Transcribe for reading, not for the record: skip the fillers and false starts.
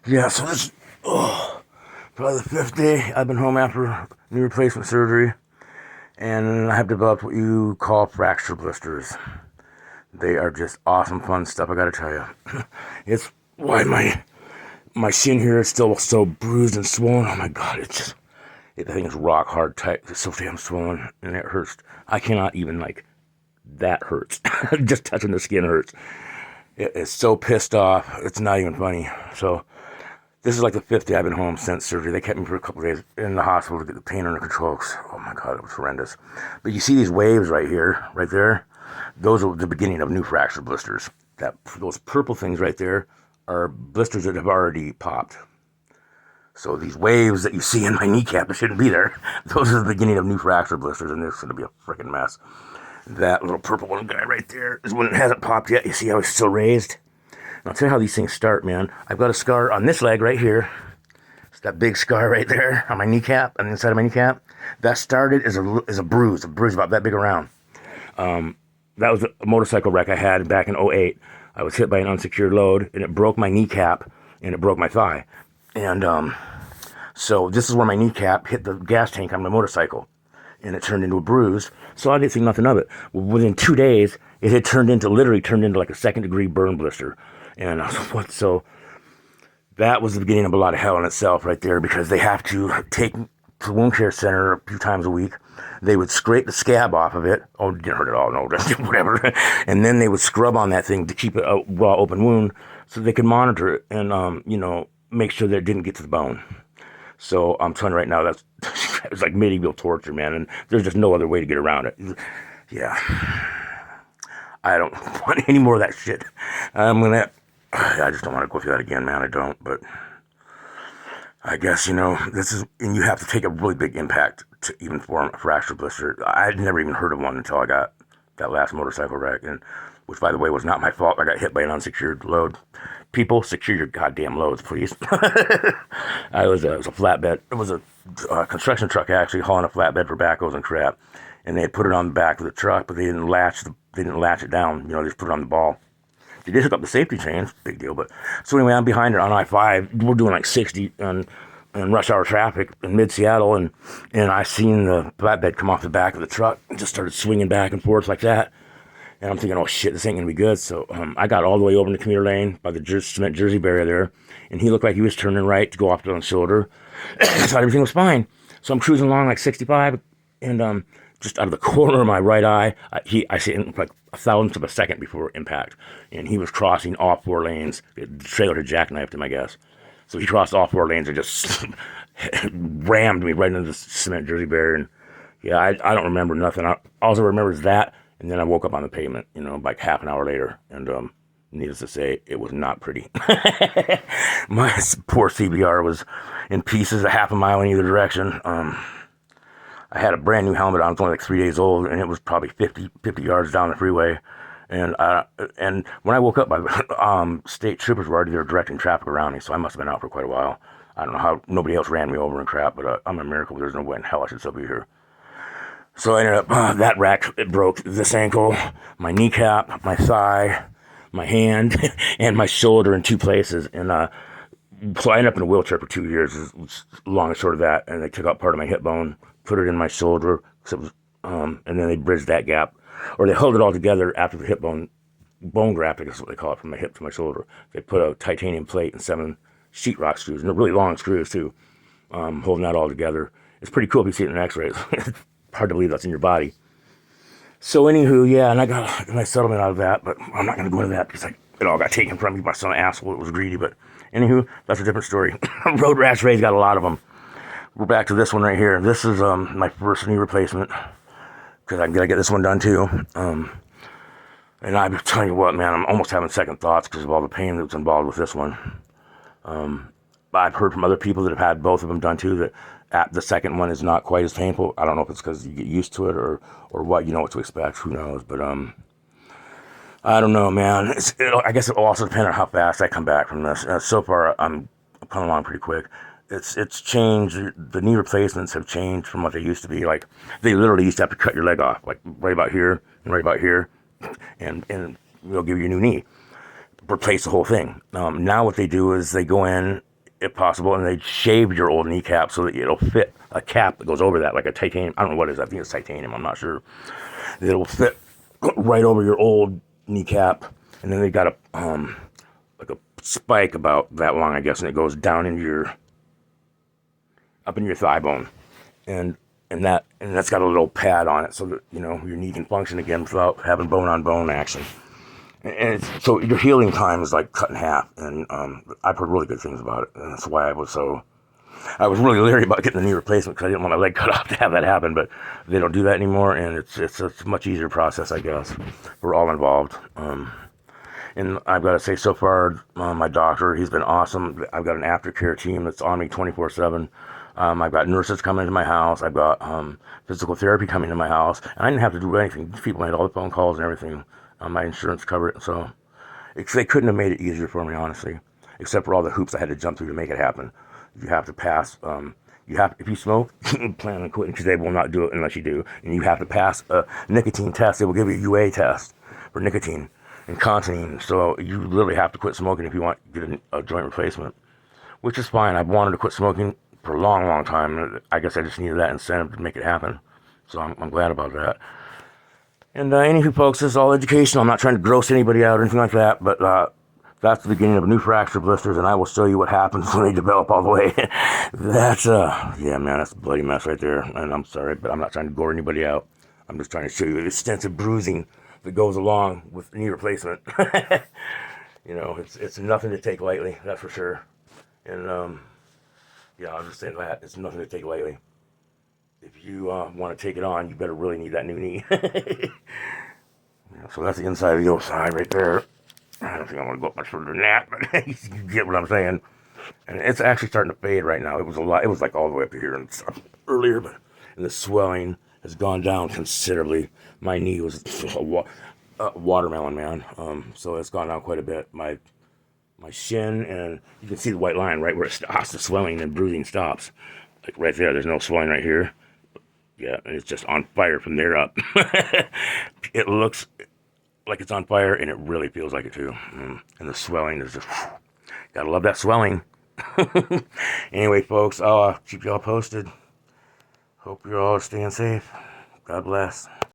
Yeah, so this probably the fifth day I've been home after knee replacement surgery, and I have developed what you call fracture blisters. They are just awesome, fun stuff. I gotta tell you, it's why my shin here is still so bruised and swollen. Oh my god, the thing is rock hard tight. It's so damn swollen, and it hurts. I cannot even that hurts. Just touching the skin hurts. It is so pissed off. It's not even funny. So this is like the fifth day I've been home since surgery. They kept me for a couple of days in the hospital to get the pain under control. Oh my god, it was horrendous. But you see these waves right here, right there? Those are the beginning of new fracture blisters. Those purple things right there are blisters that have already popped. So these waves that you see in my kneecap that shouldn't be there, those are the beginning of new fracture blisters, and this is going to be a freaking mess. That little purple one guy right there is one that hasn't popped yet. You see how it's still raised? And I'll tell you how these things start, man. I've got a scar on this leg right here. It's that big scar right there on my kneecap, on the inside of my kneecap. That started as a bruise about that big around. That was a motorcycle wreck I had back in '08. I was hit by an unsecured load, and it broke my kneecap, and it broke my thigh. And so this is where my kneecap hit the gas tank on my motorcycle, and it turned into a bruise. So I didn't think nothing of it. Well, within 2 days, it had literally turned into like a second-degree burn blister. And so that was the beginning of a lot of hell in itself right there, because they have to take to the wound care center a few times a week. They would scrape the scab off of it. Oh, it didn't hurt at all. No, whatever. And then they would scrub on that thing to keep it a raw open wound so they could monitor it and, make sure that it didn't get to the bone. So I'm telling you right now, it's like medieval torture, man. And there's just no other way to get around it. Yeah. I don't want any more of that shit. I just don't want to go through that again, man. I don't, but I guess, and you have to take a really big impact to even form a fracture blister. I'd never even heard of one until I got that last motorcycle wreck, and which, by the way, was not my fault. I got hit by an unsecured load. People, secure your goddamn loads, please. It was a flatbed. It was a construction truck actually hauling a flatbed for backhoes and crap, and they had put it on the back of the truck, but they didn't latch it down. They just put it on the ball. They did hook up the safety chains, big deal. But so anyway, I'm behind her on I-5. We're doing like 60 in rush hour traffic in mid-Seattle, and I seen the flatbed come off the back of the truck and just started swinging back and forth like that. And I'm thinking, oh shit, this ain't gonna be good. So I got all the way over in the commuter lane by the cement Jersey barrier there, and he looked like he was turning right to go off the shoulder. I thought everything was fine. So I'm cruising along like 65, and just out of the corner of my right eye, I see it like a thousandth of a second before impact, and he was crossing all 4 lanes. The trailer had jackknifed him, I guess. So he crossed all 4 lanes and just rammed me right into the cement Jersey barrier. And yeah, I don't remember nothing. All I remember is that, and then I woke up on the pavement, like half an hour later, and needless to say, it was not pretty. My poor CBR was in pieces a half a mile in either direction. I had a brand new helmet on. It's only like 3 days old, and it was probably 50 yards down the freeway. And when I woke up, state troopers were already there directing traffic around me, so I must have been out for quite a while. I don't know how nobody else ran me over and crap, but I'm a miracle. There's no way in hell I should still be here. So I ended up, that wreck, it broke this ankle, my kneecap, my thigh, my hand, and my shoulder in 2 places. And so I ended up in a wheelchair for 2 years, is long and short of that. And they took out part of my hip bone, put it in my shoulder, so it was, and then they bridged that gap. Or they held it all together after the hip bone grafting is what they call it, from my hip to my shoulder. They put a titanium plate and 7 sheetrock screws, and they're really long screws too, holding that all together. It's pretty cool if you see it in an x-ray. It's hard to believe that's in your body. So anywho, yeah, and I got a nice settlement out of that, but I'm not going to go into that because it all got taken from me by some asshole that was greedy. But anywho, that's a different story. Road rash Ray's got a lot of them. We're back to this one right here. This is my first knee replacement, because I'm going to get this one done too. And I'm telling you what, man, I'm almost having second thoughts because of all the pain that's involved with this one. I've heard from other people that have had both of them done too, that the second one is not quite as painful. I don't know if it's because you get used to it or what, you know what to expect, who knows. But I don't know, man. I guess it'll also depend on how fast I come back from this. So far, I'm coming along pretty quick. It's changed. The knee replacements have changed from what they used to be. Like, they literally used to have to cut your leg off, like right about here and right about here, and they'll give you a new knee, replace the whole thing. Now what they do is they go in if possible, and they shave your old kneecap so that it'll fit a cap that goes over that, like a titanium. I don't know what it is. I think it's titanium. I'm not sure. It'll fit right over your old kneecap, and then they got a like a spike about that long, I guess, and it goes down into your up in your thigh bone, and that's got a little pad on it so that your knee can function again without having bone on bone action. And so your healing time is like cut in half, and I've heard really good things about it, and that's why I was really leery about getting the knee replacement because I didn't want my leg cut off to have that happen, but they don't do that anymore, and it's a much easier process, I guess, for all involved. And I've got to say, so far, my doctor, he's been awesome. I've got an aftercare team that's on me 24/7. I've got nurses coming to my house. I've got physical therapy coming to my house. And I didn't have to do anything. These people made all the phone calls and everything. My insurance covered it. So they couldn't have made it easier for me, honestly, except for all the hoops I had to jump through to make it happen. You have to pass. If you smoke, plan on quitting because they will not do it unless you do. And you have to pass a nicotine test. They will give you a UA test for nicotine and continine. So you literally have to quit smoking if you want to get a joint replacement, which is fine. I've wanted to quit smoking for a long, long time. I guess I just needed that incentive to make it happen. So I'm glad about that. And anywho, folks, this is all educational. I'm not trying to gross anybody out or anything like that, but that's the beginning of new fracture blisters, and I will show you what happens when they develop all the way. That's, yeah, man, that's a bloody mess right there. And I'm sorry, but I'm not trying to gore anybody out. I'm just trying to show you the extensive bruising that goes along with knee replacement. It's nothing to take lightly, that's for sure. And, yeah, I'll just say that. It's nothing to take lightly. If you want to take it on, you better really need that new knee. So that's the inside of the other side right there. I don't think I want to go up much further than that, but you get what I'm saying. And it's actually starting to fade right now. It was like all the way up to here and stuff earlier, but the swelling has gone down considerably. My knee was a watermelon, man. So it's gone down quite a bit. My shin, and you can see the white line right where it stops. The swelling and bruising stops, like right there. There's no swelling right here. Yeah, and it's just on fire from there up. It looks like it's on fire, and it really feels like it too. And the swelling is just, gotta love that swelling. Anyway, folks, I'll keep y'all posted. Hope you're all staying safe. God bless.